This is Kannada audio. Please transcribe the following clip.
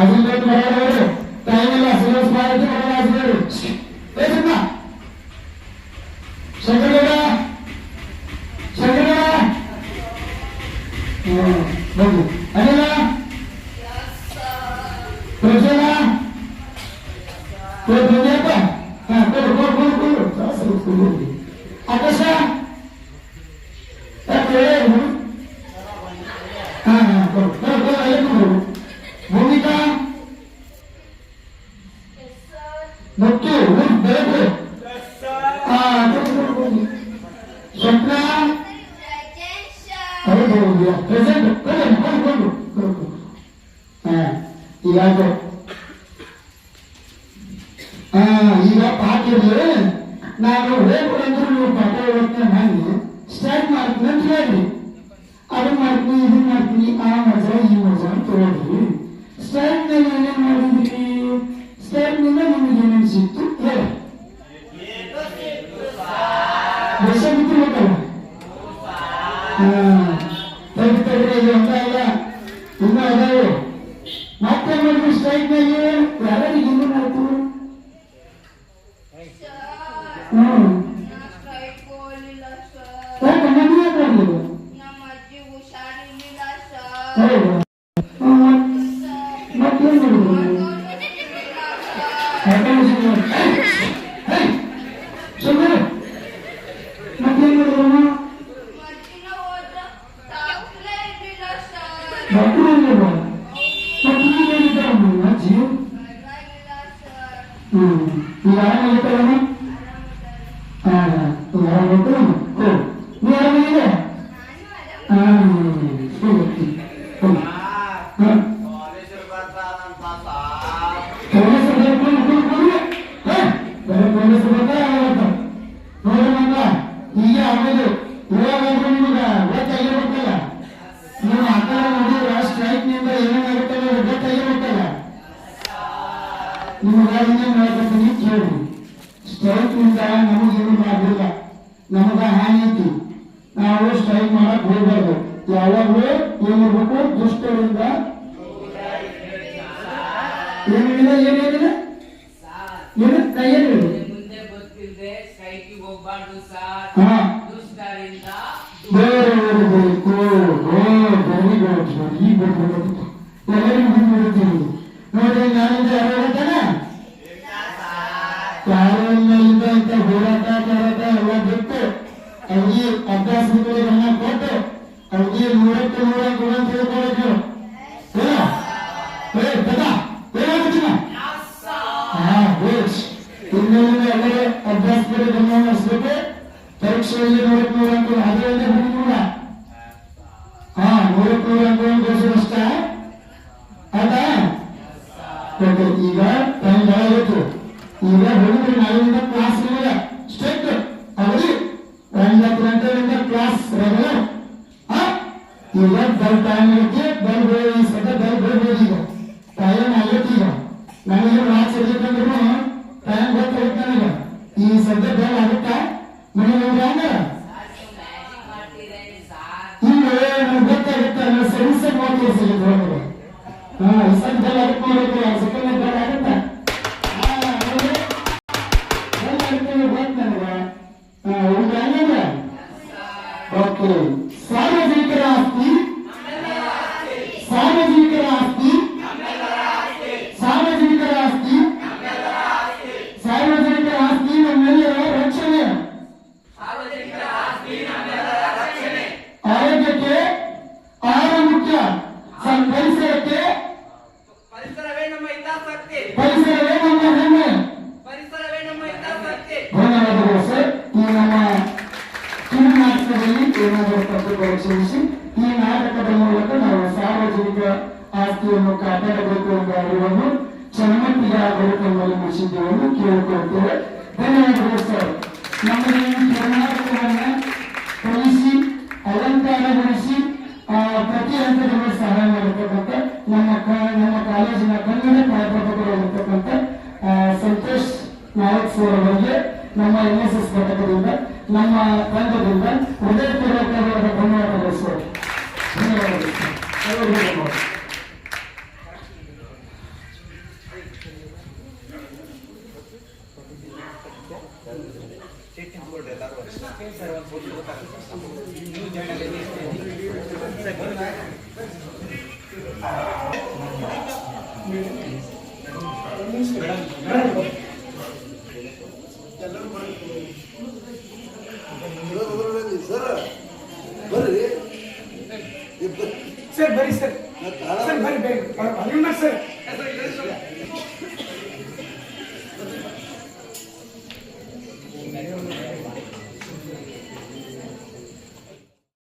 अजून लेट बरोबर टाइमला सिलेबस पाहिजे मला आज वेळ ए सुना शंकरदा बघू अनिला प्रजला तो बघूया का हां बोल आकाशा भूमिका नक्की स्वप्ना प्रेजेंट ಈಗ ಪಾಠದಲ್ಲಿ ನಾನು ಹೇಳ್ಕೊಡಂದ್ರೆ ನೀವು ಪಾಠ ಓದ್ತಾ ಮಾಡಿ ಸ್ಟಾರ್ಟ್ ಮಾಡ್ತೀನಿ ಅಂತ ಹೇಳ್ರಿ ಅದು ಮಾಡ್ತೀನಿ ಇದು ಮಾಡ್ತೀನಿ ಆ ಮಜಾ ಈ ಮಜಾ ಅಂತ ಹೋದ್ರಿ ಸ್ಟಾರ್ಟ್ ನಲ್ಲಿ ಏನೇನ್ ಮಾಡಿದ್ರಿ ಸ್ಟಾರ್ಟ್ ನಿಂದ ನಿಮಗೆ ಏನೇನು ಸಿಕ್ತು ಹೇಳಿ ದೇಶ ಬಿಟ್ಟಿರ್ಬೇಕಲ್ಲ ತೆಗೆದು ಇದು ಅಂತ ಇಲ್ಲ ಇನ್ನೂ ಅದಾವೆ ಮತ್ತೆ ಮಾಡಿದ್ರಿ ಸ್ಟ್ರೈಕ್ ನಲ್ಲಿ ಯಾರಿಗೆ ಏನೇನು ಆಯ್ತು ಸ್ಟ್ರೈಕ್ ನಿಂದ ನಮಗೇನು ಮಾಡಲಿಲ್ಲ ನಮಗ ಹಾನಿ ಐತಿ ನಾವು ಸ್ಟ್ರೈಕ್ ಮಾಡಕ್ ಹೋಗ್ಬಾರ್ದು ಯಾವಾಗಲೂ ಏನಿರ್ಬೇಕು ದುಷ್ಟರಿಂದ ಏನಿಲ್ಲ ಏನೇನಿಲ್ಲ ಏನು ಏನು ನೋಡಿ ನಾನಿಂದ ಹೇಳ್ತಾನೆ ಕಾರಣಗಳಿಂದ ಇಂಥ ಹೋರಾಟ ಎಲ್ಲ ಬಿಟ್ಟು ಅವ್ರಿಗೆ ಅಭ್ಯಾಸ ಗಮನ ಕೊಟ್ಟು ಅವ್ರಿಗೆ 100ಕ್ಕೆ 100 ಗುಣ ತಿಳ್ಕೊಳಕ್ಕೆ ಇನ್ನೊಂದು ಎಲ್ಲರೂ ಅಭ್ಯಾಸ ಗಮನ ಹರಿಸ್ಬೇಕು ಪರೀಕ್ಷೆಯಲ್ಲಿ 100ಕ್ಕೆ 100 ಅಂಕ ಅದರಲ್ಲೇ ಹುಡುಗ 100ಕ್ಕೆ 100 ಅಂಕ ಗಳಿಸೋದಷ್ಟ ಆಯ್ತಾ ಈಗ ಟೈಮ್ ಬರಬೇಕು ಈಗ ಹುಡುಗರು ನಾಳಿಂದ ಕ್ಲಾಸ್ ಸ್ಟ್ರಿಕ್ಟ್ ಅವರಿ 1 ಗಂಟೆಯಿಂದ ಕ್ಲಾಸ್ ರೆಗ್ಯುಲರ್ ಈಗ ಬಲ್ ಟೈಮ್ ಇರುತ್ತೆ ಈ ಸದ್ಯ ಬರ್ಬೋದು ಈಗ ಟೈಮ್ ಆಗೈತಿ ಈಗ ನನಗೆ ಕ್ಲಾಸ್ ಇರ್ಬೇಕಂದ್ರೂ ಟೈಮ್ ಗೊತ್ತಾಗುತ್ತೆ ನನಗೆ ಈ ಸದ್ಯ ಬೆಲ್ ಆಗುತ್ತಾ ಮನೆ ಹಂಗ ಈಗ ನಮ್ಗೆ ಗೊತ್ತಾಗುತ್ತೆ ನಾನು ಸರ್ವಿಸ್ ಮಾಡ್ತೀವಿ ಸಿಗುತ್ತೆ ಈ ಸದ್ಯ ಬೆಲ್ ಆಗುತ್ತೆ ನೋಡಬೇಕು ಸೆಕೆಂಡ್ ಬೆಲ್ ಆಗುತ್ತಾ ಸಾರ್ವಜನಿಕರ ಆಸ್ತಿ ಸಾರ್ವಜನಿಕರ ಆಸ್ತಿ ಸಾರ್ವಜನಿಕರ ಆಸ್ತಿ ಸಾರ್ವಜನಿಕರ ಆಸ್ತಿ ನಮ್ಮೆಲ್ಲರ ರಕ್ಷಣೆ ಆರೋಗ್ಯಕ್ಕೆ ಆಹಾರ ಮುಖ್ಯ ಪರಿಸರಕ್ಕೆ ಪರಿಸರವೇ ನಮ್ಮ ಹಿತಾಸಕ್ತಿ ಪರಿಸರವೇ ನಮ್ಮ ಹೆಮ್ಮೆ ಪರಿಸರವೇ ನಮ್ಮ ಹಿತಾಸಕ್ತಿ ಧನ್ಯವಾದಗಳು ಸರ್ ಈ ನಮ್ಮ ನಾಟಕದಲ್ಲಿ ಏನಾದರೂ ತಪ್ಪು ಪರಿಶೀಲಿಸಿ ಈ ನಾಟಕದ ಮೂಲಕ ನಾವು ಸಾರ್ವಜನಿಕ ಆಸ್ತಿಯನ್ನು ಕಾಪಾಡಬೇಕು ಎಂಬ ಅರಿವನ್ನು ಚನ್ನಮಟ್ಟಿಗೆ ಆಗಬೇಕು ಎಂಬಲ್ಲಿ ಮುಗಿಸಿದ್ದೇವೆ ಕೇಳಿಕೊಳ್ಳುತ್ತೇವೆ ಧನ್ಯವಾದಗಳು ಸರ್ ನಮಗೆ ಕರ್ನಾಟಕವನ್ನು ಕಲಿಸಿ ಅಲಂಕಾರಗೊಳಿಸಿ ಪ್ರತಿ ಹಂತದಲ್ಲಿ ಸಹಾಯ ಮಾಡಿರ್ತಕ್ಕಂಥ ನಮ್ಮ ಕಾಲೇಜಿನ ಕನ್ನಡ ಪ್ರಾಧ್ಯಾಪಕರಾಗಿರ್ತಕ್ಕಂಥ ಸಂತೋಷ್ ನಾಯಕ್ ಸರ್ ಅವರಿಗೆ ನಮ್ಮ NSS ಘಟಕದಿಂದ ನಮ್ಮ ತಂಡದಿಂದ ಹೃದಯಪೂರ್ವಕವಾದ ಧನ್ಯವಾದಗಳು ಸರ್. ಧನ್ಯವಾದಗಳು ಸರ್. ಸರ್ ಬರ್ರಿ ಸರ್